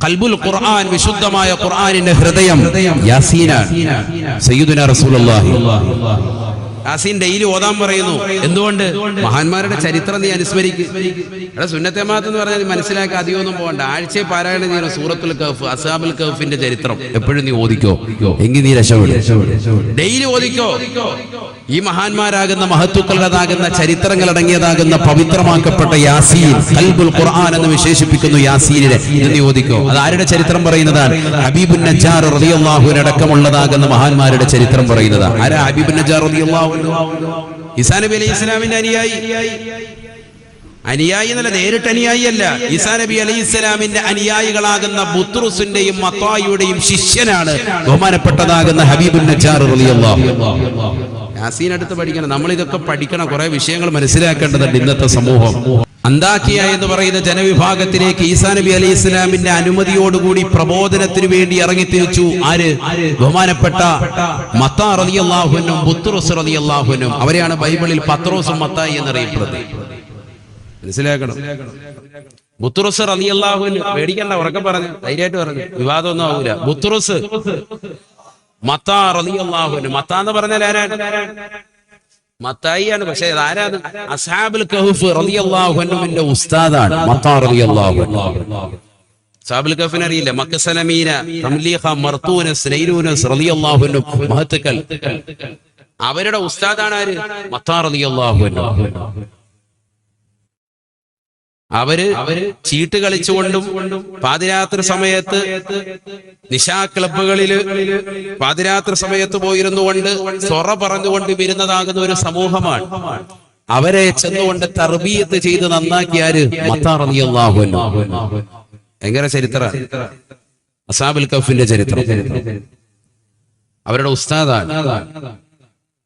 ഖൽബുൽ ഖുർആൻ, വിശുദ്ധമായ ഖുർആനിന്റെ ഹൃദയം യാസീനാണ്. സയ്യിദുനാ റസൂലുള്ളാഹി യാസീൻ ഡെയിലി ഓതാൻ പറയുന്നു. എന്തുകൊണ്ട്? മഹാന്മാരുടെ ചരിത്രം നീ അനുസ്മരിക്കുക. ഇവിടെ സുന്നത്തെ ജമാഅത്ത് എന്ന് പറഞ്ഞാൽ മനസ്സിലാക്കി അധികമൊന്നും പോകണ്ട. ആഴ്ചയെ പാരായണം ചെയ്യുന്ന സൂറത്തുൽ കഹ്ഫ്, അസ്ഹാബുൽ കഹ്ഫിന്റെ ചരിത്രം എപ്പോഴും നീ ഓദിക്കോ, എങ്കിൽ നീ രക്ഷപ്പെടും. ഡെയിലി ഓദിക്കോ. ഈ മഹാന്മാരാകുന്ന മഹത്തുക്കളുടേതാകുന്ന ചരിത്രങ്ങൾ അടങ്ങിയതാകുന്ന പവിത്രമാക്കപ്പെട്ട യാസീൻ, ഖൽബുൽ ഖുർആൻ എന്ന് വിശേഷിപ്പിക്കുന്നു യാസീനിനെ. ഇത് നീ ഓദിക്കോ. അത് ആരുടെ ചരിത്രം പറയുന്നതാണ്? ഹബീബുൻ നജ്ജാർ റളിയല്ലാഹു അൻഹു അടക്കമുള്ളതാകുന്ന മഹാന്മാരുടെ ചരിത്രം പറയുന്നതാണ്. ആരാ ഹബീബുൻ നജ്ജാർ റളിയല്ലാഹു അൻഹു? ഈസാ നബി അലൈഹി ഇസ്ലാമിന്റെ അനുയായി എന്നല്ല, നേരിട്ട് അനുയായി അല്ല. ഈസാ നബി അലൈഹി ഇസ്ലാമിന്റെ അനുയായികളാകുന്ന ബുത്രുസിന്റെയും മത്തായിയുടെയും ശിഷ്യനാണ് ബഹുമാനപ്പെട്ടതാകുന്ന ഹബീബുൻ നജ്ജാർ റളിയല്ലാഹു അൻഹു. യാസീൻ അടുത്ത് പഠിക്കണം. നമ്മൾ ഇതൊക്കെ പഠിക്കണം. കുറെ വിഷയങ്ങൾ മനസ്സിലാക്കേണ്ടതുണ്ട്. ഇന്നത്തെ സമൂഹം അന്താക്കിയ എന്ന് പറയുന്ന ജനവിഭാഗത്തിലേക്ക് ഈസാ നബി അലൈഹി ഇസ്ലാമിന്റെ അനുമതിയോടുകൂടി പ്രബോധനത്തിന് വേണ്ടി ഇറങ്ങിത്തിരിച്ചു. ആര്? ബഹുമാനപ്പെട്ട മത്താ റളിയല്ലാഹു അൻഹു, ബുത്രുസ് റളിയല്ലാഹു അൻഹു. അവരെയാണ് ബൈബിളിൽ പത്രോസും മത്തായി എന്നറിയപ്പെടുന്നത്. മനസ്സിലാക്കണം. ബുത്രുസ് റളിയല്ലാഹു അൻഹു, പേടിക്കണ്ട, ഉറക്കെ പറഞ്ഞു, ധൈര്യമായിട്ട് പറഞ്ഞു, വിവാദമൊന്നും ആവൂല. ബുത്രുസ്, മത്താ റളിയല്ലാഹു അൻഹു. മത്താ എന്ന് പറഞ്ഞാൽ ആരാണ്? മത്തായിയാണ്. പക്ഷേ ആരാണ്? അസ്ഹാബുൽ കഹ്ഫ് റളിയല്ലാഹു അൻഹുവിന്റെ ഉസ്താദാണ് മത്താ റളിയല്ലാഹു അൻഹു. അസ്ഹാബുൽ കഹ്ഫിനെ അറിയില്ല? മക്കസലമീന, തംലീഖ, മർതൂനസ്, നൈരൂനസ് റളിയല്ലാഹു അൻഹു മഹത്തുക്കൾ. അവരുടെ ഉസ്താദാണ് ആര്? മത്താ റളിയല്ലാഹു അൻഹു. അവര് ചീട്ട് കളിച്ചുകൊണ്ടും പാതിരാത്രി സമയത്ത് നിശാ ക്ലബുകളില് പാതിരാത്രി സമയത്ത് പോയിരുന്നു കൊണ്ട് സൊറ പറഞ്ഞുകൊണ്ട് വരുന്നതാകുന്ന ഒരു സമൂഹമാണ്. അവരെ ചെന്നുകൊണ്ട് തർബീയത്ത് ചെയ്ത് നന്നാക്കിയാര്? മത്താ റളിയല്ലാഹു അൻഹു. എങ്ങനെ ചരിത്രം? അസ്ഹാബുൽ കഹ്ഫിന്റെ ചരിത്രം. അവരുടെ ഉസ്താദാണ്.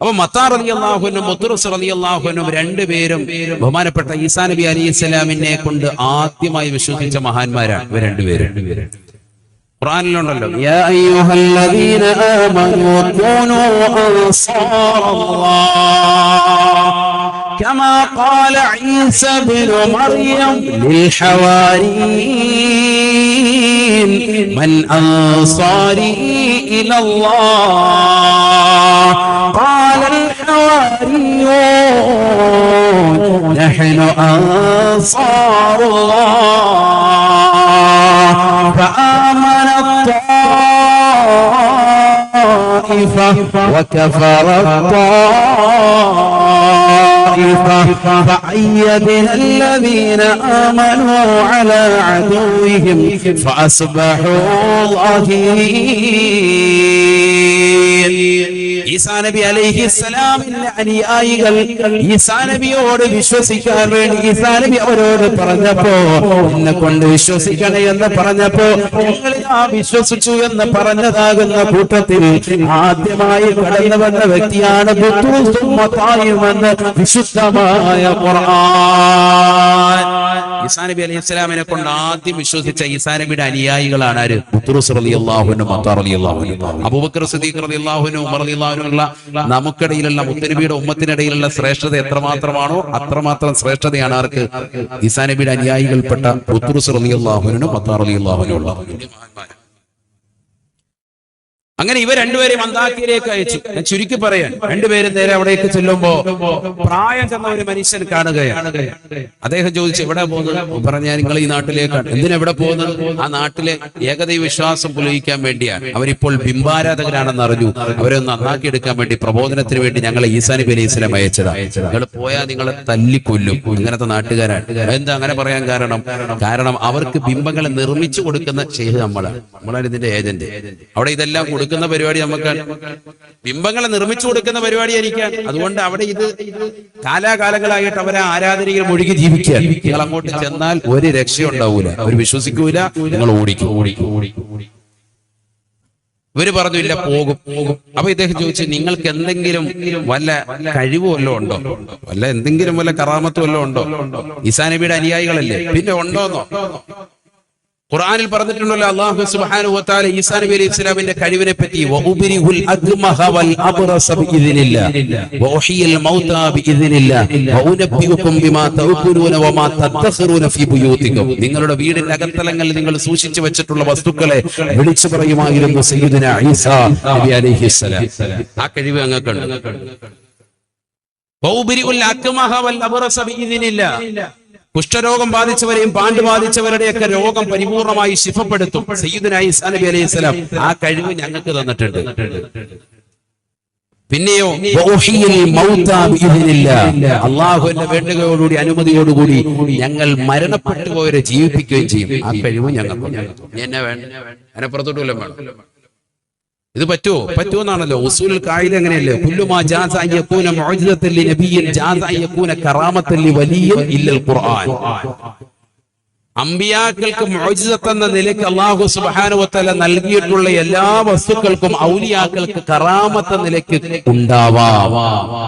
അപ്പൊ മത്താ റളിയല്ലാഹു അൻഹു, ബുത്രുസ് റളിയല്ലാഹു അൻഹു രണ്ടുപേരും ബഹുമാനപ്പെട്ട ഈസാ നബി അലൈഹി ഇസ്ലാമിനെ കൊണ്ട് ആദ്യമായി വിശ്വസിച്ച മഹാന്മാരാണ് ഇവർ രണ്ടുപേരും. ഖുർആനിലുണ്ടല്ലോ, യാ അയ്യുഹല്ലദീന ആമനൂ കൂനൂ അൻസാറല്ലാഹ് കമാ ഖാല ഈസാ ഇബ്നു മർയം ലിൽ ഹവാരിയീൻ മൻ അൻസാരി ഇലല്ലാഹ് قال الحواريون نحن أنصار الله فآمن الطائفة وكفر الطائفة فأيدنا الذين آمنوا على عدوهم فأصبحوا ظاهرين. ഈസാ നബി അലൈഹിസ്സലാമിന്റെ അനുയായികൾ ഈസാ നബിയോട് വിശ്വസിക്കാൻ വേണ്ടി ഈസാ നബി അവരോട് പറഞ്ഞപ്പോ, എന്നെ കൊണ്ട് വിശ്വസിക്കണേ എന്ന് പറഞ്ഞപ്പോ ഞങ്ങൾ വിശ്വസിച്ചു എന്ന് പറഞ്ഞതാകുന്ന കൂട്ടത്തിൽ ആദ്യമായി കടന്നു വന്ന വ്യക്തിയാണ് ബുത്രുസും മത്തായിയുമെന്ന് വിശുദ്ധമായ ഖുർആൻ. ഈസാ നബി അലൈഹിസ്സലാമിനെ കൊണ്ട് ആദ്യം വിശ്വസിച്ച ഈസാ നബിയുടെ അനുയായികളാണ് ആര്? ബുത്രുസ് റളിയല്ലാഹു അൻഹു, മത്താ റളിയല്ലാഹു അൻഹു. അബൂബക്കർ സിദ്ദീഖ് റളിയല്ലാഹു അൻഹു, ഉമർ റളിയല്ലാഹു അൻഹു നമുക്കിടയിലുള്ള മുത്തനബിയുടെ ഉമ്മത്തിനിടയിലുള്ള ശ്രേഷ്ഠത എത്രമാത്രമാണോ അത്രമാത്രം ശ്രേഷ്ഠതയാണ് ആർക്ക്? ഈസാ നബിയുടെ അനുയായികൾപ്പെട്ട ബുത്രുസ് റളിയല്ലാഹു അൻഹു, മത്താ റളിയല്ലാഹു അൻഹു. അങ്ങനെ ഇവർ രണ്ടുപേരെയും അന്താക്കിയയിലേക്ക് അയച്ചു. ഞാൻ ചുരുക്കി പറയാൻ, രണ്ടുപേരും നേരെ അവിടേക്ക് ചെല്ലുമ്പോ പ്രായം ചെന്ന ഒരു മനുഷ്യൻ കാണുകയാണ്. അദ്ദേഹം ചോദിച്ചു, എവിടെ പോകുന്നത്? പറഞ്ഞ, നിങ്ങൾ ഈ നാട്ടിലേക്കാണ്. എന്തിനെവിടെ പോകുന്നത്? ആ നാട്ടിലെ ഏകദൈവ വിശ്വാസം പുലയിക്കാൻ വേണ്ടിയാണ്. അവരിപ്പോൾ ബിംബാരാധകരാണെന്ന് അറിഞ്ഞു. അവരെ നന്നാക്കിയെടുക്കാൻ വേണ്ടി പ്രബോധനത്തിന് വേണ്ടി ഞങ്ങളെ ഈസാ നബി അലൈഹി സ്വലാം അയച്ചതാ. നിങ്ങൾ പോയാൽ നിങ്ങളെ തല്ലിക്കൊല്ലും. ഇങ്ങനത്തെ നാട്ടുകാരാണ്. എന്താ അങ്ങനെ പറയാൻ കാരണം അവർക്ക് ബിംബങ്ങളെ നിർമ്മിച്ചു കൊടുക്കുന്ന ശൈഖ് നമ്മളാണ് ഇതിന്റെ ഏജന്റ്. അവിടെ ഇതെല്ലാം കൊടുക്കുന്ന പരിപാടി നമുക്ക്, ബിംബങ്ങളെ നിർമ്മിച്ചു കൊടുക്കുന്ന പരിപാടി എനിക്കാണ്. അതുകൊണ്ട് അവിടെ ഇത് കാലാകാലങ്ങളായിട്ട് അവരെ ആരാധനയിൽ മുഴുകി ജീവിക്കുക. നിങ്ങൾ അങ്ങോട്ട് ചെന്നാൽ ഒരു രക്ഷയുണ്ടാവൂല, അവർ വിശ്വസിക്കൂല, നിങ്ങൾ ഓടിക്കും. ഇവര് പറഞ്ഞു, ഇല്ല, പോകും. അപ്പൊ ഇദ്ദേഹം ചോദിച്ചു, നിങ്ങൾക്ക് എന്തെങ്കിലും വല്ല കഴിവ് വല്ലതും ഉണ്ടോ? വല്ല എന്തെങ്കിലും വല്ല കറാമത്ത് വല്ലതും ഉണ്ടോ? ഈസാ നബിയുടെ അനുയായികളല്ലേ, പിന്നെ ഉണ്ടോന്നോ? ഖുർആനിൽ പറഞ്ഞിട്ടുണ്ടല്ലോ അല്ലാഹു സുബ്ഹാനഹു വ തആല ഈസാ നബി അലൈഹി ഇസ്ലാമിന്റെ കഴിവിനെ പറ്റി വഉബരിഹുൽ അദ്മഹ വൽ അബ്റസ ബിഇذനില്ലാഹ് വഉഹിയൽ മൗതാ ബിഇذനില്ലാഹ് വഉനബ്ബിഉകും ബിമാ തഅകുലൂന വമാ തദ്ഖിറൂന ഫീ ബുയൂതികും. നിങ്ങളുടെ വീടിന്റെ അകത്തളങ്ങളിൽ നിങ്ങൾ സൂക്ഷിച്ചു വെച്ചിട്ടുള്ള വസ്തുക്കളെ വിളിച്ചു പറയുമായിരുന്നു സയ്യിദുനാ ഈസാ നബി അലൈഹി ഇസ്ലാം. ആ കഴിവ് അങ്ങക്കുണ്ട്. വഉബരിഉൽ അദ്മഹ വൽ അബ്റസ ബിഇذനില്ലാഹ്. കുഷ്ഠരോഗം ബാധിച്ചവരെയും പാണ്ട് ബാധിച്ചവരുടെയൊക്കെ രോഗം പരിപൂർണമായി ശിഫപ്പെടുത്തും സയ്യിദുനാ ഈസാ നബി അലൈഹി സ്വലാം. ആ കഴിവ് ഞങ്ങൾക്ക് തന്നിട്ടുണ്ട്. പിന്നെയോ അള്ളാഹുവിന്റെ വേണ്ടുകയോടുകൂടി അനുമതിയോടുകൂടി ഞങ്ങൾ മരണപ്പെട്ടു പോയവരെ ജീവിപ്പിക്കുകയും ചെയ്യും. ആ കഴിവ് ഞങ്ങൾക്ക് എന്നെ വേണ്ട അതിനപ്പുറത്തോട്ടും വേണം. ഇത് പറ്റുമെന്നാണല്ലോ ഉസൂലുൽ ഖായിദ. അങ്ങനെയല്ലേ കുല്ലുമാ ജാസ അൻ യകൂന മുഅ്ജിസത്തൻ ലിനബിയ്യിൻ ജാസ അൻ യകൂന കറാമത്തൻ ലിവലിയ്യിൻ ഇല്ലൽ ഖുർആൻ. അമ്പിയാക്കൾക്ക് മുഅ്ജിസത്ത് എന്ന നിലയ്ക്ക് അല്ലാഹു സുബ്ഹാനഹു വ തആല നൽകിയിട്ടുള്ള എല്ലാ വസ്തുക്കൾക്കും ഔലിയാക്കൾക്ക് കറാമത്ത് നിലയ്ക്ക് ഉണ്ടാവാം,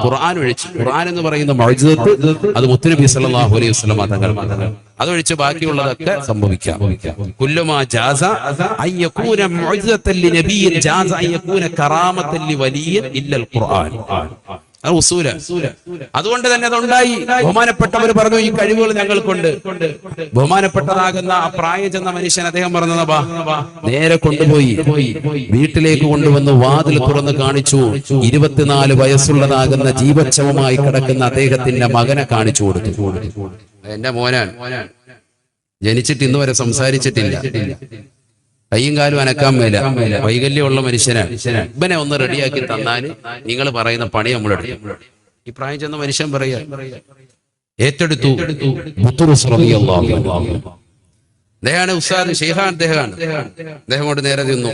ഖുർആൻ ഒഴിച്ച്. ഖുർആൻ എന്ന് പറയുന്ന മുഅ്ജിസത്ത് അത് മുത്തുനബി സല്ലല്ലാഹു അലൈഹി വസല്ലം തങ്ങൾ അതൊഴിച്ച് ബാക്കിയുള്ളതൊക്കെ സംഭവിക്കാം. കുല്ലുമാ ജാസ അൻ യകൂന മുഅ്ജിസത്തൻ ലിനബിയ്യിൻ ജാസ അൻ യകൂന കറാമത്തൻ ലിവലിയ്യിൻ ഇല്ലൽ ഖുർആൻ. അതുകൊണ്ട് തന്നെ അതുണ്ടായി. ബഹുമാനപ്പെട്ടവർ പറഞ്ഞു ഈ കഴിവുകൾ ഞങ്ങൾക്കുണ്ട്. ബഹുമാനപ്പെട്ടതാകുന്ന ആ പ്രായം ചെന്ന മനുഷ്യൻ അദ്ദേഹം പറഞ്ഞതാ നേരെ കൊണ്ടുപോയി വീട്ടിലേക്ക് കൊണ്ടുവന്ന് വാതിൽ തുറന്ന് കാണിച്ചു. 24 വയസ്സുള്ളതാകുന്ന ജീവച്ഛവമായി കിടക്കുന്ന അദ്ദേഹത്തിന്റെ മകനെ കാണിച്ചു കൊടുത്തു. എന്റെ മോനാൻ ജനിച്ചിട്ട് ഇന്ന് വരെ സംസാരിച്ചിട്ടില്ല, കയ്യും കാലും അനക്കാൻ മേല, വൈകല്യമുള്ള മനുഷ്യനാണ്. ഇവനെ ഒന്ന് റെഡിയാക്കി തന്നാൽ നിങ്ങൾ പറയുന്ന പണി നമ്മളെടുക്കും. ഈ പ്രായം ചെന്ന മനുഷ്യൻ പറയാ ഏറ്റെടുത്തു. അദ്ദേഹമാണ് ഉസ്താദ് ഷെയ്ഖാൻ. അദ്ദേഹം കൊണ്ട് നേരെ തിന്നു.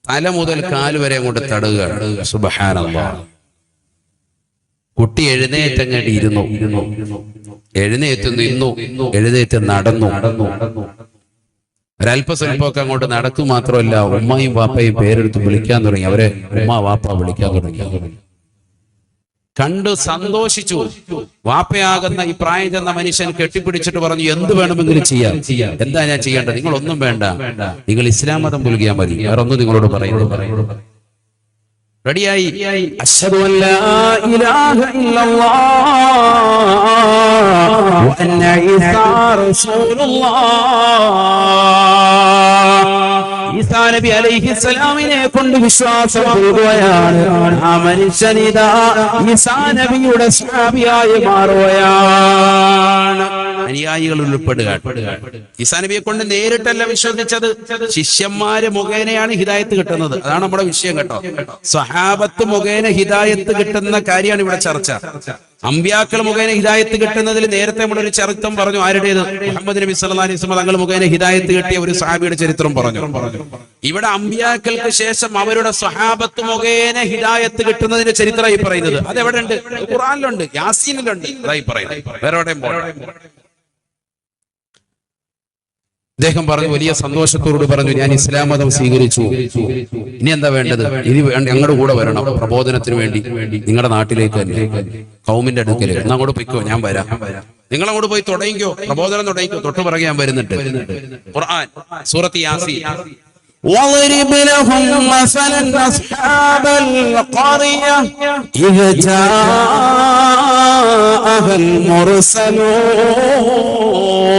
തല മുതൽ കാല് വരെ അങ്ങോട്ട് തടുകയാണ്. സുബ്ഹാനല്ലാഹ്. കുട്ടി എഴുന്നേറ്റങ്ങോട്ട് ഇരുന്നു. എഴുന്നേറ്റ് നിന്നു, എഴുന്നേറ്റ് നടന്നു. ഒരല്പസ്വല്പമൊക്കെ അങ്ങോട്ട് നടക്കും. മാത്രമല്ല ഉമ്മയും വാപ്പയും പേരെടുത്ത് വിളിക്കാൻ തുടങ്ങി. അവരെ ഉമ്മ വാപ്പ വിളിക്കാൻ തുടങ്ങി. കണ്ട് സന്തോഷിച്ചു. വാപ്പയാകുന്ന ഈ പ്രായം ചെന്ന മനുഷ്യൻ കെട്ടിപ്പിടിച്ചിട്ട് പറഞ്ഞു എന്ത് വേണമെങ്കിലും ചെയ്യാം. എന്താ ഞാൻ ചെയ്യേണ്ടത്? നിങ്ങൾ ഒന്നും വേണ്ട, നിങ്ങൾ ഇസ്ലാം മതം പുൽകിയാൽ മതി, വേറൊന്നും നിങ്ങളോട് പറയുന്നു. റെഡിയായി. അശ്ഹദു അൻ ലാ ഇലാഹ ഇല്ലല്ലാഹ് വ അന്ന ഈസാ റസൂലുള്ളാഹ്. ഈസാ നബി അലൈഹിസ്സലാമിനെ കൊണ്ട് വിശ്വാസം നൽകുകയാണ്. ആ മനുഷ്യനിതാ ഈസാ നബിയുടെ സ്വഹാബിയായി മാറുകയാണ്. അനുയായികൾ ഉൾപ്പെടുക. ഈസാ നബിയെ കൊണ്ട് നേരിട്ടല്ല വിശ്വസിച്ചത്, ശിഷ്യന്മാര് മുഖേനയാണ് ഹിദായത്ത് കിട്ടുന്നത്. അതാണ് നമ്മുടെ വിഷയം കേട്ടോ. സ്വഹാബത്ത് മുഖേന ഹിദായത്ത് കിട്ടുന്ന കാര്യമാണ് ഇവിടെ ചർച്ച. അമ്പിയാക്കൾ മുഖേന ഹിദായത്ത് കിട്ടുന്നതിൽ നേരത്തെ നമ്മളൊരു ചരിത്രം പറഞ്ഞു. ആരുടേത്? മുഹമ്മദ് നബി സല്ലല്ലാഹു അലൈഹി വസല്ലം തങ്ങൾ മുഖേന ഹിദായത്ത് കിട്ടിയ ഒരു സ്വഹാബിയുടെ ചരിത്രം പറഞ്ഞു. ഇവിടെ അമ്പിയാക്കൾക്ക് ശേഷം അവരുടെ സ്വഹാബത്ത് മുഖേന ഹിദായത്ത് കിട്ടുന്നതിന്റെ ചരിത്രമായി പറയുന്നത്. അതെവിടെ ഉണ്ട്? ഖുർആനിലുണ്ട്, യാസീനിലുണ്ട്. അതായി പറയുന്നത്. വേറെ എവിടെയും പോകണം. അദ്ദേഹം പറഞ്ഞു, വലിയ സന്തോഷത്തോട് പറഞ്ഞു, ഞാൻ ഇസ്ലാം മതം സ്വീകരിച്ചു. ഇനി എന്താ വേണ്ടത്? ഇനി ഞങ്ങളുടെ കൂടെ വരണം പ്രബോധനത്തിന് വേണ്ടി. നിങ്ങളുടെ നാട്ടിലേക്ക് തന്നെ, കൗമിന്റെ അടുക്കല്. എന്നാ അങ്ങോട്ട് പോയിക്കോ, ഞാൻ വരാം. നിങ്ങൾ അങ്ങോട്ട് പോയി തുടങ്ങിക്കോ, പ്രബോധനം തുടങ്ങിക്കോ. തൊട്ട് പിറകെ ഞാൻ വരുന്നുണ്ട്. ഖുർആൻ സൂറത്ത് യാസീൻ. واضرب لهم مثلا أصحاب القرية إذ جاءها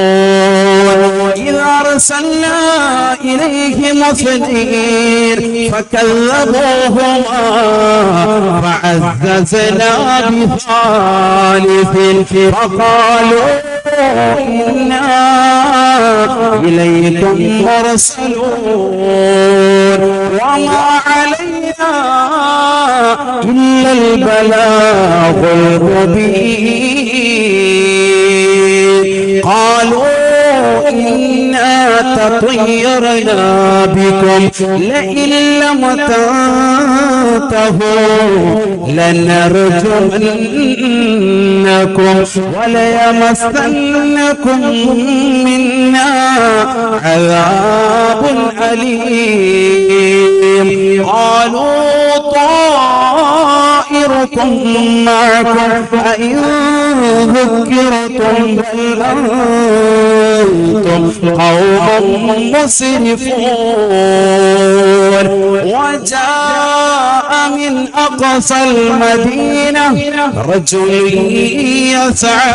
المرسلون إذ أرسلنا إليهم اثنين فكذبوهما فعززنا بثالث فقالوا إنا إليكم مرسلون وما علينا إلا البلاغ المبين قالوا إنا تطيرنا بكم لئن لم تنتهوا لنرجمنكم وليمسنكم منا عذاب أليم قالوا طائركم حبيبكم معكم أئن ذكرتم بل أنتم قوم مسرفون وجاء من أقصى المدينة رجل يسعى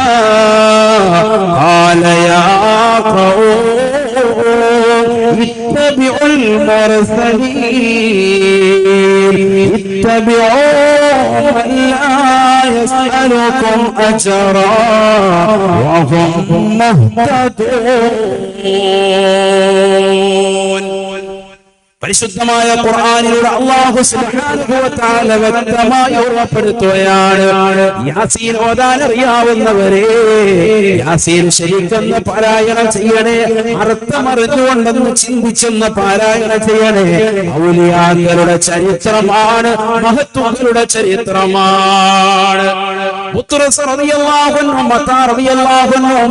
قال يا قوم اتبعوا المرسلين اتبعوا من لا يسألكم أجرا وهم مهتدون. പരിശുദ്ധമായ ഖുർആനിലൂടെ അല്ലാഹു സുബ്ഹാനഹു വ തആല വ്യക്തമായി ഉറപ്പെടുത്തുകയാണ്, യാസീൻ ഓതാൻ അറിയാവുന്നവരെ യാസീൻ ശരിക്കൊന്ന് പാരായണം ചെയ്യണേ, അർത്ഥമറിഞ്ഞുകൊണ്ടെന്ന് ചിന്തിച്ചെന്ന് പാരായണം ചെയ്യണേ. ഔലിയാക്കളുടെ ചരിത്രമാണ്, മഹത്തുക്കളുടെ ചരിത്രമാണ്.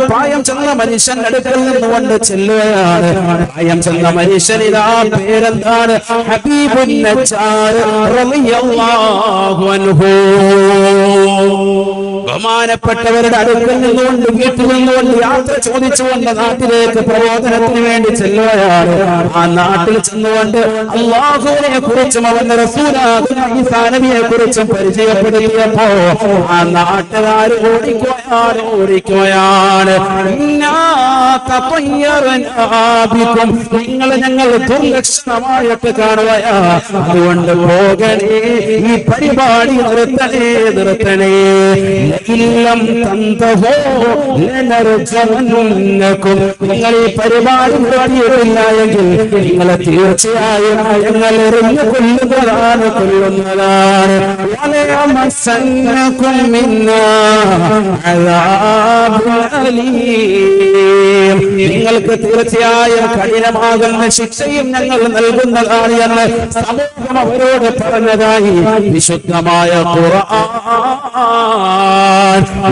പ്രായം ചെന്ന മനുഷ്യൻ അടുക്കൽ നിന്നുകൊണ്ട് ചെല്ലുകയാണ്. പ്രായം ചെന്ന മനുഷ്യൻ ഇതാ പേരെന്താണ്? ഹബീബുൻ നജ്ജാർ റളിയല്ലാഹു അൻഹു. ബഹുമാനപ്പെട്ടവരുടെ അടുക്കൽ നിന്നുകൊണ്ട്, വീട്ടിൽ നിന്നുകൊണ്ട് യാത്ര ചോദിച്ചുകൊണ്ട് നാട്ടിലേക്ക് പ്രബോധനത്തിന് വേണ്ടി ചെല്ലുകയാണ്. ആ നാട്ടിൽ ചെന്നുകൊണ്ട് അല്ലാഹുവിനെ കുറിച്ചും അവന്റെ റസൂലായ ഈസാ നബിയെ കുറിച്ചും പരിചയപ്പെടുത്തിയപ്പോ ആ നാട്ടുകാർ ഓടിക്കുകയാണ്. നിങ്ങൾ ഞങ്ങൾ ദുർലക്ഷണമായിട്ട് കാണുകയാ, അതുകൊണ്ട് പോകണേ, ഈ പരിപാടി നിർത്തണേ. ഇല്ലം തന്തഹോ ലനർജമന്നകും. നിങ്ങൾ ഈ പരിപാടി നിർത്തിയിട്ടില്ല എങ്കിൽ നിങ്ങളെ തീർച്ചയായും ഞങ്ങൾ എറിഞ്ഞു കൊല്ലുന്നതാണ്. വലയമസന്നകും മിന്നാ അദാബുൻ അലീം. നിങ്ങൾക്ക് തീർച്ചയായും കഠിനമാകുന്ന ശിക്ഷയും ഞങ്ങൾ നൽകുന്നതാണ് എന്ന് സമൂഹം അവരോട് പറഞ്ഞതായി വിശുദ്ധമായ ഖുർആൻ.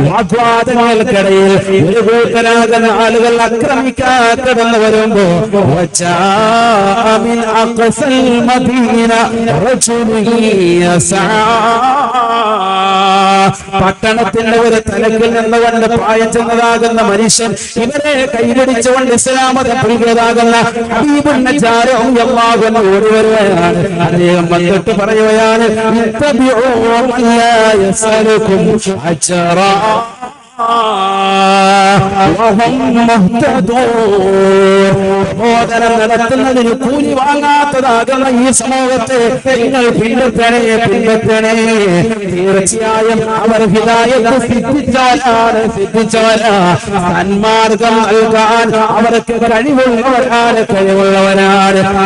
വാഗ്വാദങ്ങൾക്കിടയിൽ ഒരു കൂട്ടരാകുന്ന ആളുകൾ ആക്രമിക്കാൻ കടന്നു വരുമ്പോ പട്ടണത്തിന്റെ ഒരു തലക്കിൽ നിന്നുകൊണ്ട് പ്രായം ചെന്നതാകുന്ന മനുഷ്യൻ ഇവരെ കൈപിടിച്ചുകൊണ്ട് ഇസ്ലാമത പ്രിയതാകുന്ന ഹബീബുൻ നജ്ജാർ റളിയല്ലാഹു അൻഹു ഓടി വരുകയാണ്. അദ്ദേഹം വന്നിട്ട് പറയുകയാണ്, ഇത്തബിഉ മൻ ലാ യസ്അലുകും അജ്റാ പ്രബോധനം നടത്തുന്നതിന് കൂലി വാങ്ങാത്തതാകുന്ന ഈ സമൂഹത്തെ നിങ്ങൾ പിന്തുണേ. തീർച്ചയായും അവർ ഹിദായത്ത് സിദ്ധിച്ചവരാണ്. സന്മാർഗം നൽകാൻ അവർക്ക് കഴിവുള്ളവരാണ്.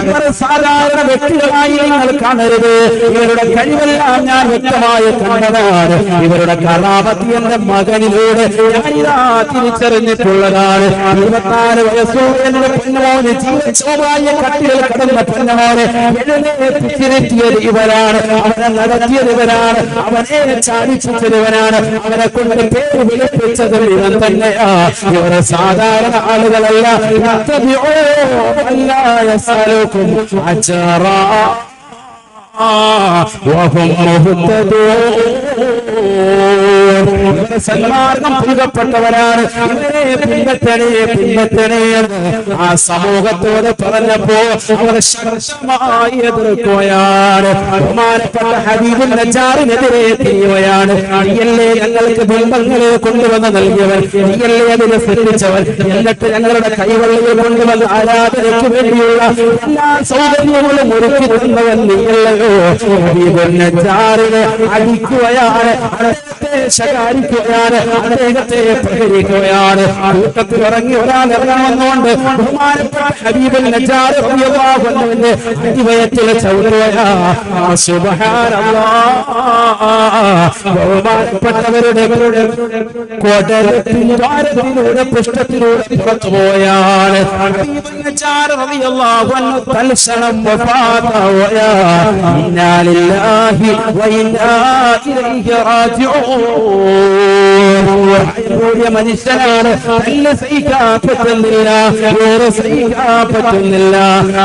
ഇവർ സാധാരണ വ്യക്തികളായി നിങ്ങൾ കാണരുത്. ഇവരുടെ കഴിവെല്ലാം ഞാൻ വ്യക്തമായി കണ്ടതാണ്. ഇവരുടെ കറാമത്ത് എന്റെ മകനിലൂടെ ഞാനിതാ തിരിച്ചറിഞ്ഞിട്ടുള്ളതാണ്. 24 വയസ്സോടെ എന്റെ പൊന്നമോന് ജീവശോഭായ കട്ടിൽ കടന്ന പൊന്നമോനെ എഴുന്നേറ്റിരുത്തിയത് ഇവരാണ്. അവനെ നടത്തിയത് ഇവരാണ്. അവനെ ചാടിച്ചവരാണ്. അവനെ കൊണ്ട് പേര് വിളിപ്പിച്ചതും ഇവൻ തന്നെയാ. ഇവരെ സാധാരണ ആളുകളല്ല. സന്മാർഗം പുതുക്കപ്പെട്ടവരാണ്. ഇവരെ പിന്നത്തണേ എന്ന് ആ സമൂഹത്തോട് പറഞ്ഞപ്പോ അവർ ശക്തമായി എതിർക്കുകയാണ്. ബഹുമാനപ്പെട്ട ഹബീബുൻ നജ്ജാറിനെതിരെ തിരിയുകയാണ്. നീയല്ലേ ഞങ്ങൾക്ക് ബിംബങ്ങളെ കൊണ്ടുവന്ന് നൽകിയവൻ, നീയല്ലേ അതിനെ സൃഷ്ടിച്ചവൻ, എന്നിട്ട് ഞങ്ങളുടെ കൈവെള്ളയെ കൊണ്ടുവന്ന് ആരാധനയ്ക്ക് വേണ്ടിയുള്ള എല്ലാ സൗകര്യങ്ങളും ഒരുക്കി തന്നവൻ നീയല്ലയോ. ഹബീബുൻ നജ്ജാറിനെ അടിക്കുകയാണ്, ശകാരിക്കുകയാണ്, അദ്ദേഹത്തെ പ്രഹരിക്കുകയാണ്. കൂട്ടത്തിൽ ഇറങ്ങി ഒരാൾ ഇറങ്ങുന്നുകൊണ്ട് ബഹുമാനപ്പെട്ട ഹബീബുൻ നജ്ജാർ റളിയല്ലാഹു അൻഹുവിന്റെ അടിവയറ്റിൽ ചവിട്ടുകയാ. സുബ്ഹാനല്ലാഹ്. ബഹുമാനപ്പെട്ടവരുടെ ദ്വാരത്തിലൂടെ പൃഷ്ഠത്തിലൂടെ പുറത്തുപോയാണ്. ഹബീബുൻ നജ്ജാർ റളിയല്ലാഹു അൻഹു തൽക്ഷണം വഫാത്താവുകയാ. ഇന്നാ ലില്ലാഹി വ ഇന്നാ ഇലൈഹി റാജിഊൻ. മനുഷ്യനാണ്, തന്നെ സഹിക്കാൻ പറ്റുന്നില്ല, വേറെ സഹിക്കാൻ പറ്റുന്നില്ല.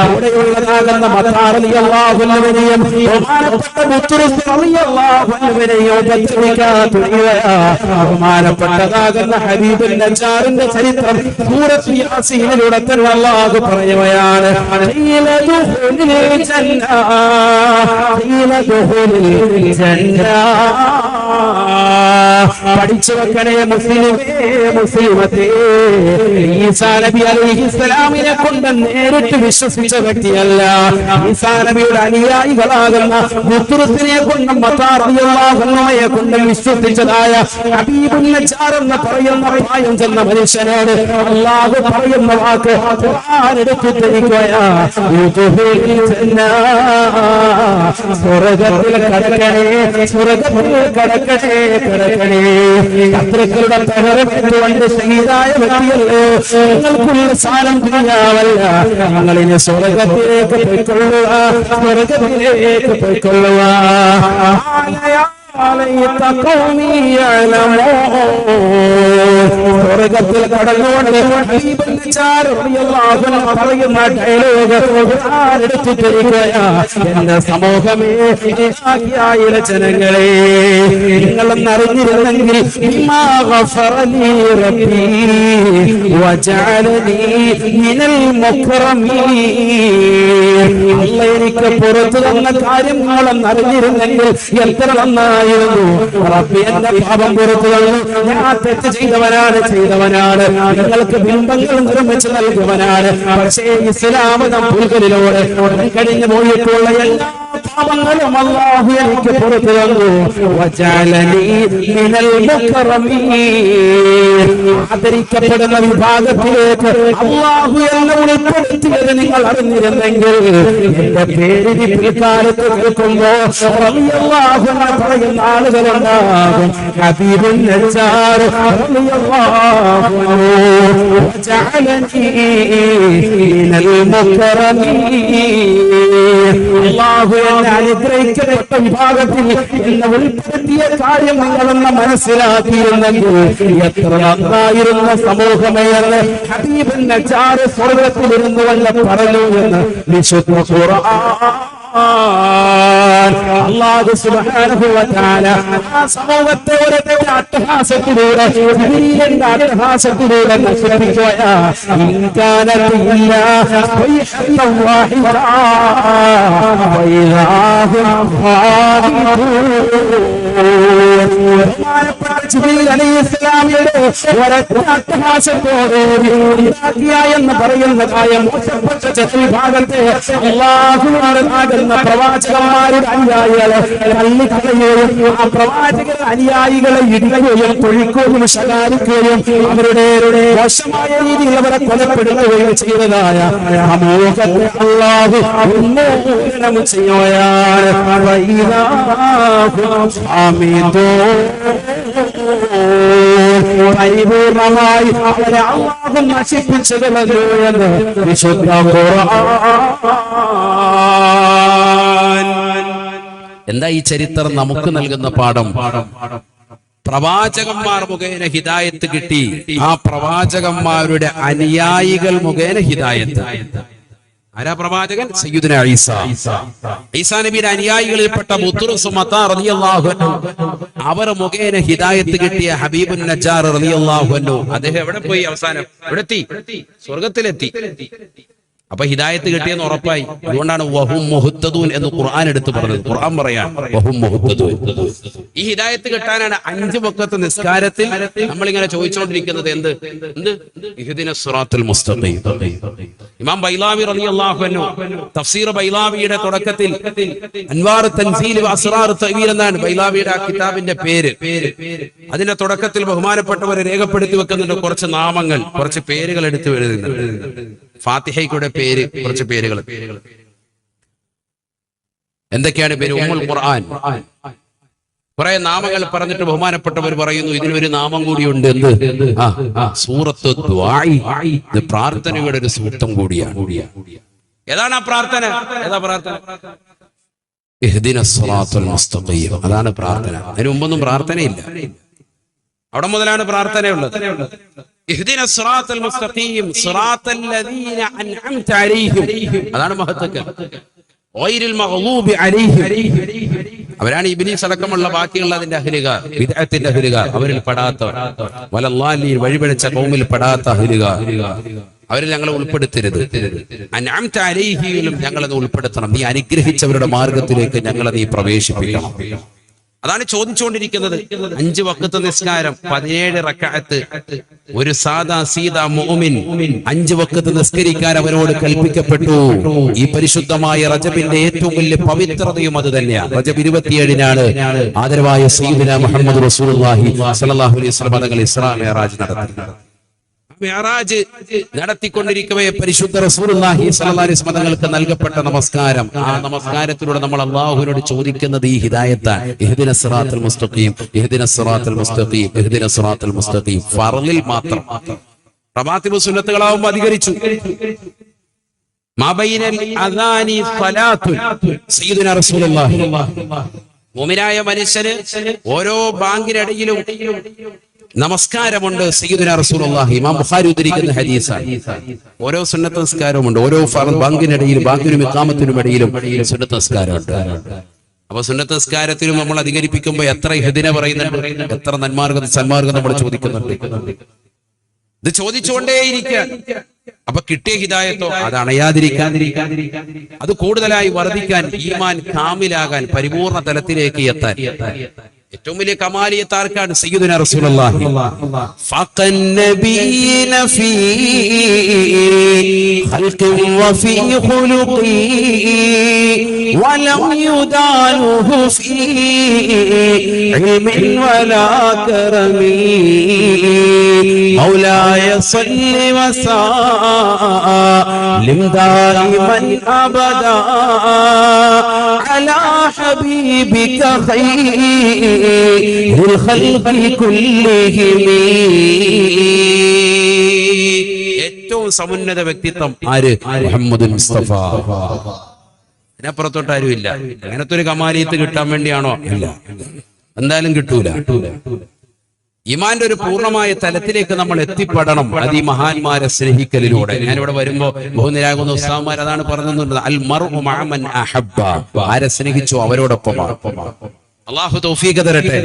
അവിടെയുള്ളതാകുന്ന മത്താർ റളിയല്ലാഹു അൻഹുവിനെയും ബഹുമാനപ്പെട്ട ബുത്റുസ് റളിയല്ലാഹു അൻഹുവിനെയും ഉപദ്രവിക്കാൻ തുടങ്ങിയവരാ. ബഹുമാനപ്പെട്ടതാകുന്ന ഹബീബുൻ നജ്ജാറിന്റെ ചരിത്രം സൂറത്ത് യാസീനിലൂടെ തന്നെ അല്ലാഹു പറയുകയാണ്. പഠിച്ചു വെക്കണേ മുസ്ലിമേ, മുസ്ലിമത്തേ. ഈസാ നബി അലൈഹിസ്സലാമിനെ കൊണ്ട് നേരിട്ട് വിശ്വസിച്ച വ്യക്തിയല്ല. ഈസാ നബിയുടെ അനുയായികളാകുന്ന ബുത്റുസിനെ കൊണ്ടും മത്താർ റളിയല്ലാഹു അൻഹുയെ കൊണ്ടും വിശ്വസിച്ചതായ ഹബീബുൻ നജ്ജാർ എന്ന് പറയുന്ന പ്രായം ചെന്ന മനുഷ്യനോട് അല്ലാഹു പറയുന്ന വാക്ക് ഖുർആൻ എടുത്തിരിക്കുകയാ. സ്വർഗ്ഗത്തിൽ കടക്കണേ, സ്വർഗ്ഗത്തിൽ കടക്കണേ, കടക്കണേ. ശത്രുക്കളുടെ പ്രഹരമേറ്റുകൊണ്ട് ഷഹീദായ വ്യക്തിയല്ലേ, നിങ്ങൾക്കുള്ള സാധനം ദുനിയാവല്ല, ഞങ്ങളിനി സ്വർഗ്ഗത്തിലേക്ക് പോയിക്കൊള്ളുക, സ്വർഗ്ഗത്തിലേക്ക് പോയിക്കൊള്ളുക. സ്വർഗ്ഗത്തിൽ കടന്നുകൊണ്ട് ഹബീബുൻ നജ്ജാർ റളിയല്ലാഹു അൻഹു പറയുന്ന ഡയലോഗ് ഖുർആൻ എടുത്തിരിക്കുകയാ. എന്റെ സമൂഹമേ, ആകിയായ ജനങ്ങളെ, നിങ്ങളൊന്ന് അറിഞ്ഞിരുന്നെങ്കിൽ ബിമാ ഗഫറലി റബ്ബി വജഅലനി മിനൽ മുക്രമീൻ. അല്ലാഹ് എനിക്ക് പുറത്തു തന്ന കാര്യം നിങ്ങളൊന്ന് അറിഞ്ഞിരുന്നെങ്കിൽ എത്ര നന്നായിരുന്നു. റബ്ബി എന്റെ പാപം പുറത്തു തന്നു, ഞാൻ തെറ്റ് ചെയ്തവനാണ്, നിങ്ങൾക്ക് ബിംബങ്ങൾ നിർമ്മിച്ചു നൽകുവനാണ്. പക്ഷേ ഇസ്ലാം പുൽകളിലൂടെ കഴിഞ്ഞു പോയിട്ടുള്ള എല്ലാ പാപങ്ങളും അല്ലാഹു എനിക്ക് പുറത്തു തന്നു. വജഅലനി മിനൽ മുക്രമീൻ. ആദരിക്കപ്പെടുന്ന വിഭാഗത്തിലേക്ക് അല്ലാഹു എന്നെ ഉൾപ്പെടുത്തിയത് നിങ്ങൾ അറിഞ്ഞിരുന്നെങ്കിൽ എന്റെ പേര് പിൽക്കാലത്ത് കേൾക്കുമ്പോ റളിയല്ലാഹു അൻഹു പറയുന്ന ആളുകളുണ്ടാകും. ഹബീബുൻ നജ്ജാർ റളിയല്ലാഹു അൻഹു വജഅലനി മിനൽ മുക്രമീൻ. അല്ലാഹു എന്നെ അനുഗ്രഹിക്കപ്പെട്ട വിഭാഗത്തിൽ എന്നെ ഉൾപ്പെടുത്തിയ കാര്യം നിങ്ങളെന്ന് മനസ്സിലാക്കിയിരുന്നെങ്കിൽ എത്ര നന്നായിരുന്ന സമൂഹമേറെ. ഹബീബുൻ നജ്ജാർ സ്വർഗ്ഗത്തിലിരുന്നു വല്ല പറഞ്ഞു എന്ന് വിശുദ്ധ ഖുർആൻ. അല്ലാഹു സുബ്ഹാനഹു വ തആല ആ സമൂഹത്തെ ഒരൊറ്റ അട്ടഹാസത്തിലൂടെ, അട്ടഹാസത്തിലൂടെ നശിപ്പിക്കുകയാ. ഇൻകാനത് ഇല്ലാ സ്വൈഹത്തൻ വാഹിദ വഇലാഹും ഖാദിറൂൻ. ബഹുമാനപ്പെട്ട ജിബ്രീൽ അലൈഹിസ്സലാമിയുടെ ഒരൊറ്റ അട്ടഹാസത്തോടെ എന്ന് പറയുന്നതായ മോശപ്പെട്ട വിഭാഗത്തെ അല്ലാഹുവിന്റെ പ്രവാചകന്മാരുടെ അനുയായികളെ തള്ളിക്കളയുകയും ആ പ്രവാചകരുടെ അനുയായികളെ ഇടിക്കുകയും തൊഴിക്കുകയും ശകാരിക്കുകയും അവരുടെ മോശമായ രീതിയിൽ അവരെ കൊലപ്പെടുത്തുകയും ചെയ്തതായ സമൂഹത്തെ അല്ലാഹു ഉന്മൂലനം ചെയ്യുകയാണ്. പരിപൂർണമായി അവരെ അല്ലാഹു നശിപ്പിച്ചു കളഞ്ഞു എന്ന് വിശുദ്ധ ഖുർആൻ. എന്താ ഈ ചരിത്രം നമുക്ക് നൽകുന്ന പാഠം? പ്രവാചകന്മാർ മുഖേന ഹിദായത്ത് കിട്ടി, ആ പ്രവാചകന്മാരുടെ അനുയായികൾ മുഖേന ഹിദായത്ത്. ആരാ പ്രവാചകൻ? സയ്യിദുനാ ഈസാ നബിയുടെ അനുയായികളിൽപ്പെട്ട ബുത്റുസ് മത്താർ റളിയല്ലാഹു അൻഹു, അവർ മുഖേന ഹിദായത്ത് കിട്ടിയ ഹബീബുൻ നജ്ജാർ റളിയല്ലാഹു അൻഹു, അദ്ദേഹം എവിടെ പോയി? അവസാനം എവിടെത്തി? സ്വർഗ്ഗത്തിലെത്തി. അപ്പൊ ഹിദായത്ത് കിട്ടിയെന്ന് ഉറപ്പായി. അതുകൊണ്ടാണ് വഹും മുഹ്തദൂൻ എന്ന് ഖുർആൻ എടുത്ത് പറഞ്ഞത്. ഖുർആൻ പറയാൻ വഹും മുഹ്തദൂൻ. ഈ ഹിദായത്ത് കിട്ടാനാണ് 5 വഖത്ത് നിസ്കാരത്തിൽ നമ്മൾ ഇങ്ങനെ ചോദിച്ചുകൊണ്ടിരിക്കുന്നത്. എന്ത്? ഇഹ്ദിനസ് സിറാത്തുൽ മുസ്തഖീം. ഇമാം ബൈലാവി റളിയല്ലാഹു അൻഹു തഫ്സീർ ബൈലാവിയുടെ തുടക്കത്തിൽ അൻവാർ തൻസീൽ വ അസ്റാർ തഅവീൽ എന്നാണ് ബൈലാവിയുടെ ആ കിതാബിന്റെ പേര്. അതിന്റെ തുടക്കത്തിൽ ബഹുമാനപ്പെട്ടവരെ രേഖപ്പെടുത്തി വെക്കുന്നുണ്ട് കുറച്ച് നാമങ്ങൾ, കുറച്ച് പേരുകൾ എടുത്തു വരുന്നുണ്ട്. ഫാത്തിഹയുടെ പേര്, കുറച്ച് പേരുകൾ. എന്തൊക്കെയാണ് പേര്? ഉമ്മുൽ ഖുർആൻ. കുറെ നാമങ്ങൾ പറഞ്ഞിട്ട് ബഹുമാനപ്പെട്ടവർ പറയുന്നു ഇതിനൊരു നാമം കൂടിയുണ്ട്. എന്ത്? സൂറത്ത് ദുആഇ. ഇത് പ്രാർത്ഥനയുടെ ഒരു സൂക്തം കൂടിയാണ്. ഏതാണ് ആ പ്രാർത്ഥന? ഏതാ പ്രാർത്ഥന? ഇഹ്ദിനസ് സിറാത്തുൽ മുസ്തഖീം. അതാണ് പ്രാർത്ഥന. അതിന് മുമ്പൊന്നും പ്രാർത്ഥനയില്ല, അവിടെ മുതലാണ് പ്രാർത്ഥനയുള്ളത്. ഇഹ്ദിനസ് സിറാത്തുൽ മുസ്തഖീം സിറാത്തൽ ലദീന അൻഅംത അലൈഹിം. അതാണ് മഹത്വക്കൾ. ഗൈറിൽ മഗ്ളൂബി അലൈഹിം. അവരാണ് ഇബ്ലീസ് അടക്കമുള്ള ബാക്കിയുള്ള അതിന്റെ അഹ്ലുകാർ, ബിദ്അത്തിന്റെ അഹ്ലുകാർ, അവരിൽ പെടാത്തവർ. വലല്ലാഹി വഴിപിഴച്ച ഖൗമിൽ പെടാത്ത അഹ്ലുകാർ, അവരിൽ ഞങ്ങളെ ഉൾപ്പെടുത്തരുത്. അൻഅംത അലൈഹിലും ഞങ്ങളത് ഉൾപ്പെടുത്തണം. നീ അനുഗ്രഹിച്ചവരുടെ മാർഗത്തിലേക്ക് ഞങ്ങളെ നീ പ്രവേശിപ്പിക്കണം. അതാണ് ചോദിച്ചുകൊണ്ടിരിക്കുന്നത്. 5 വഖത്ത് നിസ്കാരം, 17 റക്അത്ത്. ഒരു സാദാ സീദാ മുഅ്മിൻ 5 വഖത്ത് നിസ്കരിക്കാൻ അവരോട് കൽപ്പിക്കപ്പെട്ടു. ഈ പരിശുദ്ധമായ റജബിന്റെ ഏറ്റവും വലിയ പവിത്രതയും അത് തന്നെയാണ്. റജബ് 27-നാണ് ആദരവായ സയ്യിദുനാ മുഹമ്മദ് റസൂലുള്ളാഹി സ്വല്ലല്ലാഹു അലൈഹി വസല്ലം തങ്ങൾ ഇസ്രാ മിഅ്റാജ് നടത്തി. മിഅ്റാജ് നടത്തിക്കൊണ്ടിരിക്കവേ പരിശുദ്ധ റസൂലുള്ളാഹി സ്വല്ലല്ലാഹു അലൈഹി വസല്ലം തങ്ങൾക്ക് നൽകപ്പെട്ട നമസ്കാരം, ആ നമസ്കാരത്തിലൂടെ നമ്മൾ അല്ലാഹുവിനോട് ചോദിക്കുന്നത് ഈ ഹിദായത്താണ്. ഇഹ്ദിനസ് സിറാത്തുൽ മുസ്തഖീം, ഇഹ്ദിനസ് സിറാത്തുൽ മുസ്തഖീം, ഇഹ്ദിനസ് സിറാത്തുൽ മുസ്തഖീം. ഫർളിൽ മാത്രം. റവാത്തിബ് സുന്നത്തുകളാവുമ്പോൾ അധികരിച്ചു. മാ ബൈനൽ അദാനി സ്വലാത്തുൻ സയ്യിദുനാ റസൂലുള്ളാഹി. മുഅ്മിനായ മനുഷ്യന് ഓരോ ബാങ്കിനിടയിലും നമസ്കാരമുണ്ട്. സയ്യിദുനാ റസൂലുള്ളാഹി. ഇമാം ബുഖാരി ഉദ്ധരിക്കുന്ന ഹദീസാണ്. ഓരോ സുന്നത്ത് നിസ്കാരവുമുണ്ട്. ഓരോ ബാങ്കിനിടയിലും ബാങ്കിനും ഇഖാമത്തിനും ഇടയിലും സുന്നത്ത് നിസ്കാരമുണ്ട്. അപ്പൊ സുന്നത്ത് നിസ്കാരത്തിലും നമ്മൾ അധികരിപ്പിക്കുമ്പോൾ എത്ര ഇഹ്ദിന പറയുന്നുണ്ട്, എത്ര നന്മാർഗം സന്മാർഗം നമ്മൾ ചോദിക്കുന്നുണ്ട്. ഇത് ചോദിച്ചുകൊണ്ടേയിരിക്കുക. അപ്പൊ കിട്ടിയ ഹിദായത്തോ അത് അണയാതിരിക്കാൻ, അത് കൂടുതലായി വർദ്ധിക്കാൻ, ഈമാൻ കാമിലാകാൻ, പരിപൂർണ തലത്തിലേക്ക് എത്താൻ ഏറ്റവും വലിയ കമാലിയത്ത് ആർക്കാണ്? സയ്യിദുനാ റസൂലുള്ളാഹി. ഫഖൻ നബിയ്ന ഫീ ഖൽഖി വഫീ ഖുലുഖി വലം യുദാനുഹു ഫീ ഇൽമിൻ വലാ കറമി മൗലായ സല്ലി വസല്ലിം ദായിമൻ അബദാ അലാ ഹബീബിക ഖൈർ ഏറ്റവും സമുന്നത വ്യക്തിത്വം ആര്? മുഹമ്മദ് മുസ്തഫ. ഇതിനപ്പുറത്തോട്ട് ആരുമില്ല. അങ്ങനത്തെ ഒരു കമാലിയത്ത് കിട്ടാൻ വേണ്ടിയാണോ? ഇല്ല, എന്തായാലും കിട്ടൂല. ഈമാന്റെ ഒരു പൂർണ്ണമായ തലത്തിലേക്ക് നമ്മൾ എത്തിപ്പെടണം. അത് ഈ മഹാന്മാരെ സ്നേഹിക്കലിലൂടെ. ഞാനിവിടെ വരുമ്പോ ബഹുനിരാകുന്ന ഉസ്താദ്മാർ അതാണ് പറഞ്ഞത്, അൽ മർഉ മഅ മൻ അഹബ്ബ. ആരെ സ്നേഹിച്ചോ അവരോടൊപ്പമാണ്. അല്ലാഹു തൗഫീഖ് തരട്ടെ.